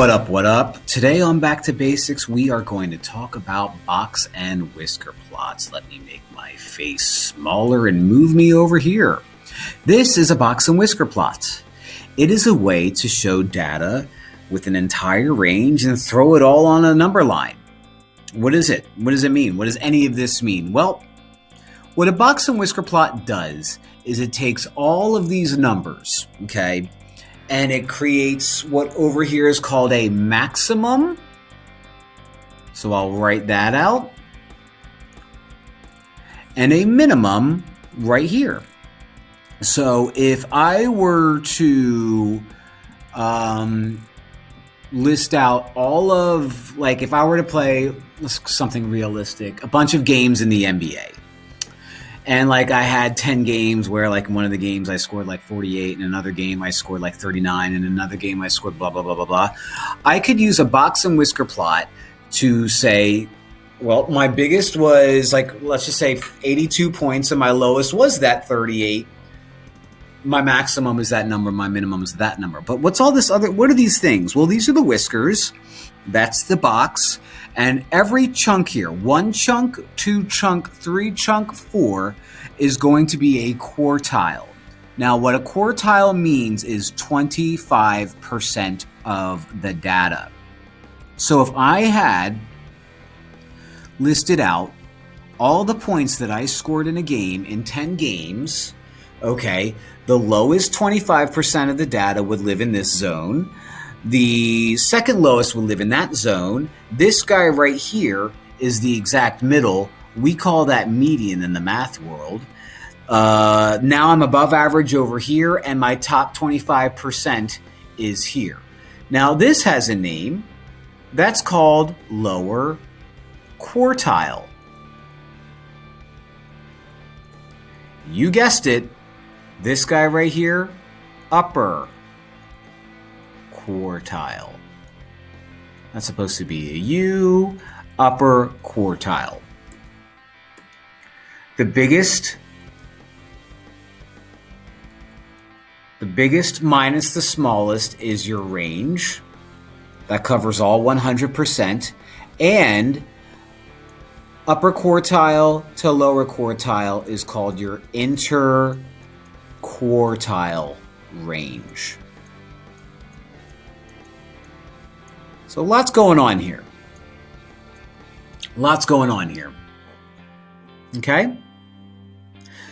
What up, what up? Today on Back to Basics, we are going to talk about box and whisker plots. Let me make my face smaller and move me over here. This is a box and whisker plot. It is a way to show data with an entire range and throw it all on a number line. What is it? What does it mean? What does any of this mean? Well, what a box and whisker plot does is it takes all of these numbers, okay, and it creates what over here is called a maximum. So I'll write that out. And a minimum right here. So if I were to list out all of, like if I were to play something realistic, a bunch of games in the NBA. And like I had 10 games where like in one of the games I scored like 48, in another game I scored like 39, in another game I scored blah, blah, blah, blah, blah. I could use a box and whisker plot to say, well, my biggest was like, let's just say 82 points and my lowest was that 38. My maximum is that number, my minimum is that number. But what's all this other, what are these things? Well, these are the whiskers. That's the box. And every chunk here, 1 chunk, 2 chunk, 3 chunk, 4, is going to be a quartile. Now, what a quartile means is 25% of the data. So if I had listed out all the points that I scored in a game in 10 games, okay, the lowest 25% of the data would live in this zone. The second lowest will live in that zone. This guy right here is the exact middle. We call that median in the math world. Now I'm above average over here, and my top 25% is here. Now this has a name. That's called lower quartile. You guessed it. This guy right here, upper quartile. That's supposed to be a U, upper quartile. The biggest minus the smallest is your range. That covers all 100%. And upper quartile to lower quartile is called your interquartile range. So lots going on here. Okay?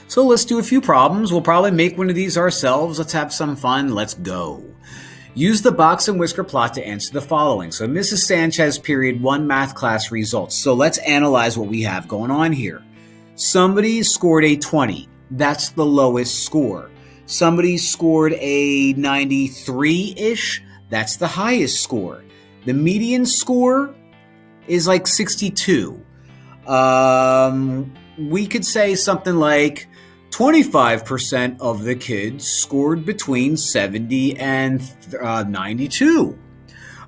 So let's do a few problems. We'll probably make one of these ourselves. Let's have some fun. Let's go. Use the box and whisker plot to answer the following. So Mrs. Sanchez period 1 math class results. So let's analyze what we have going on here. Somebody scored a 20. That's the lowest score. Somebody scored a 93-ish. That's the highest score. The median score is like 62. We could say something like 25% of the kids scored between 70 and 92.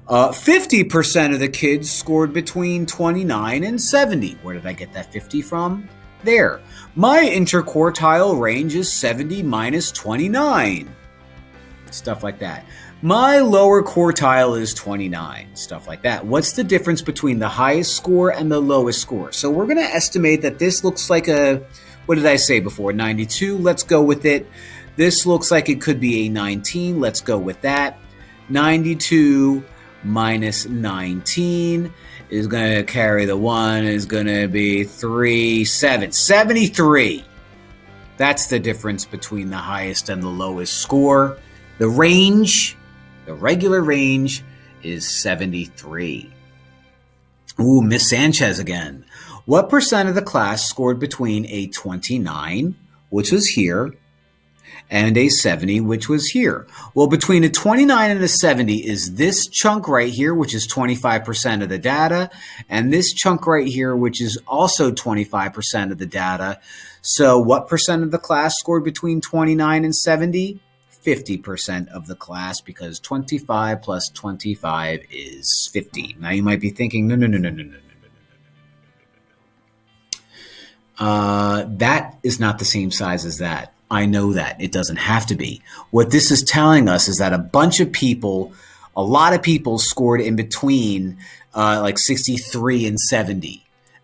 50% of the kids scored between 29 and 70. Where did I get that 50 from? There. My interquartile range is 70 minus 29. Stuff like that. My lower quartile is 29, stuff like that. What's the difference between the highest score and the lowest score? So we're going to estimate that this looks like a, what did I say before, 92? Let's go with it. This looks like it could be a 19. Let's go with that. 92 minus 19 is going to carry the 1, is going to be 73. That's the difference between the highest and the lowest score. The range, the regular range, is 73. Ooh, Miss Sanchez again. What percent of the class scored between a 29, which was here, and a 70, which was here? Well, between a 29 and a 70 is this chunk right here, which is 25% of the data, and this chunk right here, which is also 25% of the data. So what percent of the class scored between 29 and 70? 50% of the class, because 25 plus 25 is 50. Now you might be thinking, no. That is not the same size as that. I know that. It doesn't have to be. What this is telling us is that a bunch of people A lot of people scored in between like 63 and 70.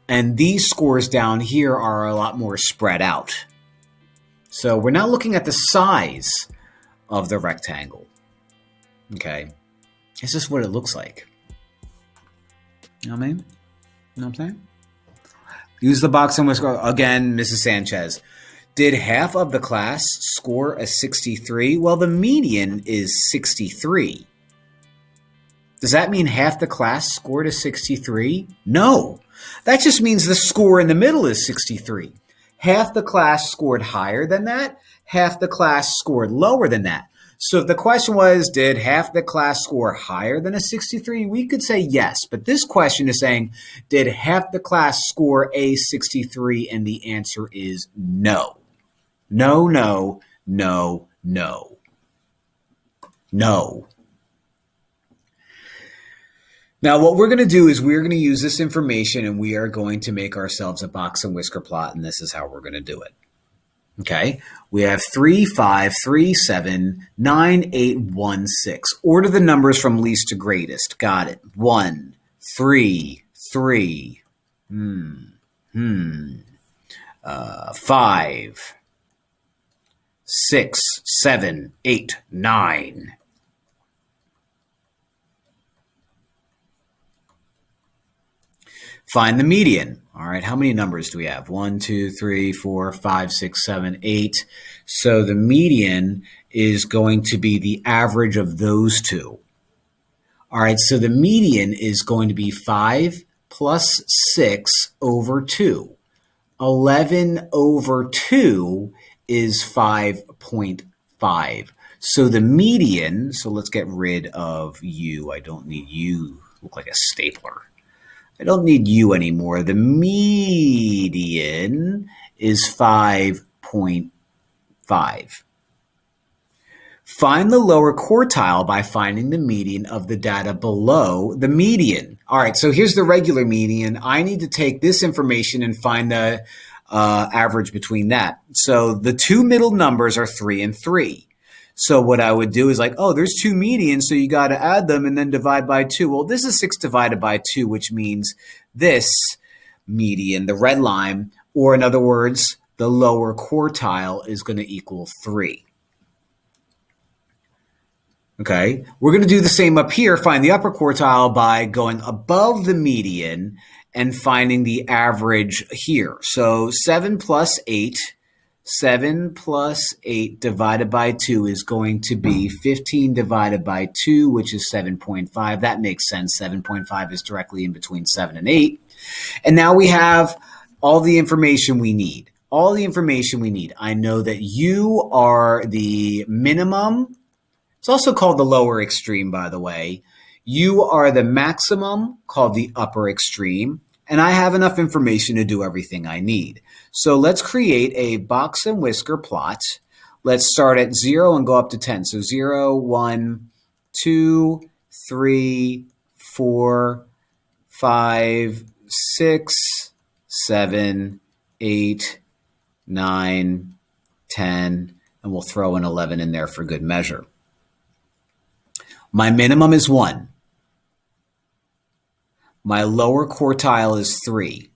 And these scores down here are a lot more spread out. So we're not looking at the size of the rectangle. Okay. It's just what it looks like. You know what I mean? You know what I'm saying? Use the Box-and-Whisker. Again, Mrs. Sanchez. Did half of the class score a 63? Well, the median is 63. Does that mean half the class scored a 63? No. That just means the score in the middle is 63. Half the class scored higher than that. Half the class scored lower than that. So if the question was, did half the class score higher than a 63? We could say yes. But this question is saying, did half the class score a 63? And the answer is no. No, no, no, no. No. Now, what we're going to do is we're going to use this information and we are going to make ourselves a Box-and-Whisker plot, and this is how we're going to do it. Okay, we have 3, 5, 3, 7, 9, 8, 1, 6. Order the numbers from least to greatest. Got it. 1, 3, 3. 5, 6, 7, 8, 9. Find the median. All right, how many numbers do we have? 1, 2, 3, 4, 5, 6, 7, 8. So the median is going to be the average of those two. All right, so the median is going to be 5 plus 6 over 2. 11 over 2 is 5.5. So the median, so let's get rid of you. I don't need you. Look like a stapler. I don't need you anymore. The median is 5.5. Find the lower quartile by finding the median of the data below the median. All right, so here's the regular median. I need to take this information and find the average between that. So the two middle numbers are 3 and 3. So what I would do is like, oh, there's two medians, so you got to add them and then divide by 2. Well, this is 6 divided by 2, which means this median, the red line, or in other words, the lower quartile is going to equal 3. Okay, we're going to do the same up here, find the upper quartile by going above the median and finding the average here. So 7 plus 8 divided by 2 is going to be 15 divided by 2, which is 7.5. That makes sense. 7.5 is directly in between 7 and 8. And now we have all the information we need. All the information we need. I know that you are the minimum. It's also called the lower extreme, by the way. You are the maximum, called the upper extreme. And I have enough information to do everything I need. So let's create a Box-and-Whisker plot. Let's start at 0 and go up to 10. So 0, 1, 2, 3, 4, 5, 6, 7, 8, 9, 10, and we'll throw an 11 in there for good measure. My minimum is 1. My lower quartile is 3.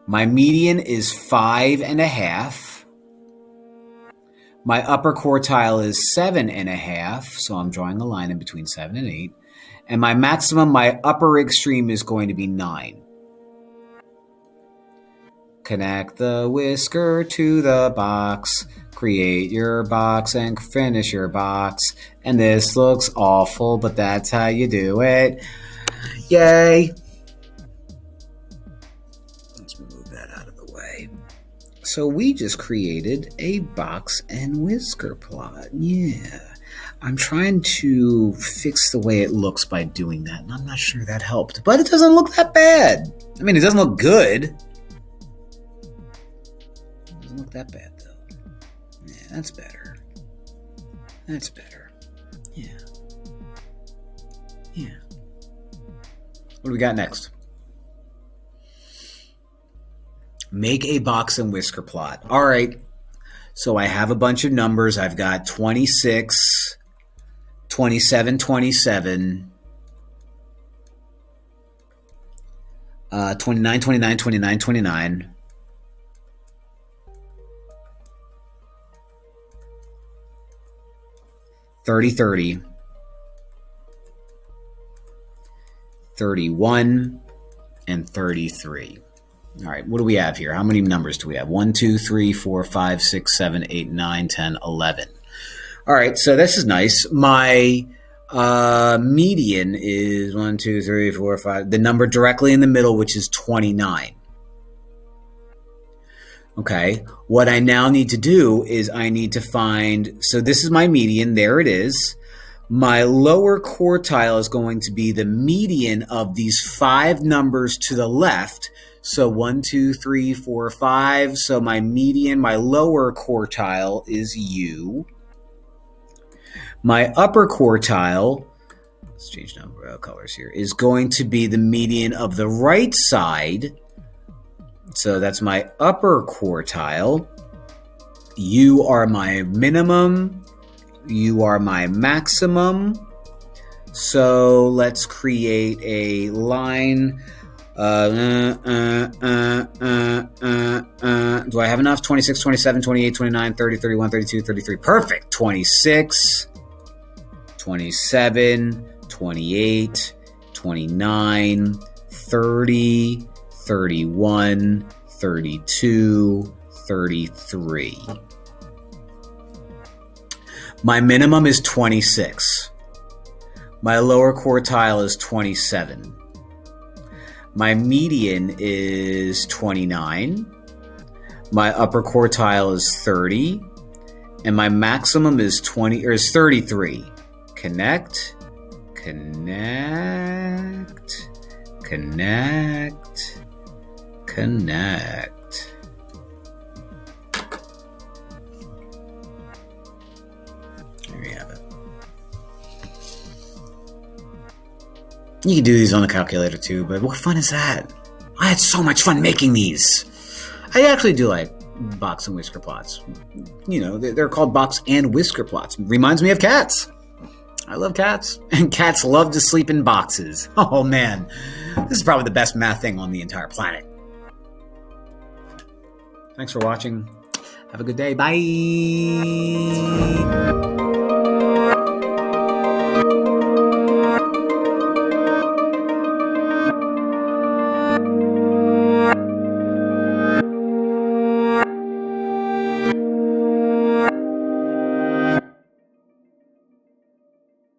My median is 5.5. My upper quartile is 7.5. So I'm drawing a line in between 7 and 8. And my maximum, my upper extreme is going to be 9. Connect the whisker to the box. Create your box and finish your box. And this looks awful, but that's how you do it. Yay. Let's move that out of the way. So we just created a Box-and-Whisker plot. Yeah. I'm trying to fix the way it looks by doing that, and I'm not sure that helped. But it doesn't look that bad. I mean, it doesn't look good. It doesn't look that bad, though. Yeah, that's better. That's better. Yeah. Yeah. What do we got next? Make a Box-and-Whisker plot. All right. So I have a bunch of numbers. I've got 26, 27, 27, 29, 29, 29, 29, 30, 30, 31, and 33. All right, what do we have here? How many numbers do we have? 1, 2, 3, 4, 5, 6, 7, 8, 9, 10, 11. All right, so this is nice. My median is 1, 2, 3, 4, 5. The number directly in the middle, which is 29. Okay, what I now need to do is I need to find, so this is my median, there it is. My lower quartile is going to be the median of these 5 numbers to the left. So 1, 2, 3, 4, 5. So my median, my lower quartile is U. My upper quartile, let's change number colors here, is going to be the median of the right side. So that's my upper quartile. You are my minimum. You are my maximum. So let's create a line. Do I have enough? 26, 27, 28, 29, 30, 31, 32, 33. Perfect. 26, 27, 28, 29, 30, 31, 32, 33. My minimum is 26. My lower quartile is 27. My median is 29. My upper quartile is 30. And my maximum is 33. Connect, connect, connect, connect. There you have it. You can do these on the calculator too, but what fun is that? I had so much fun making these. I actually do like box and whisker plots. You know, they're called box and whisker plots. Reminds me of cats. I love cats, and cats love to sleep in boxes. Oh man, this is probably the best math thing on the entire planet. Thanks for watching. Have a good day. Bye.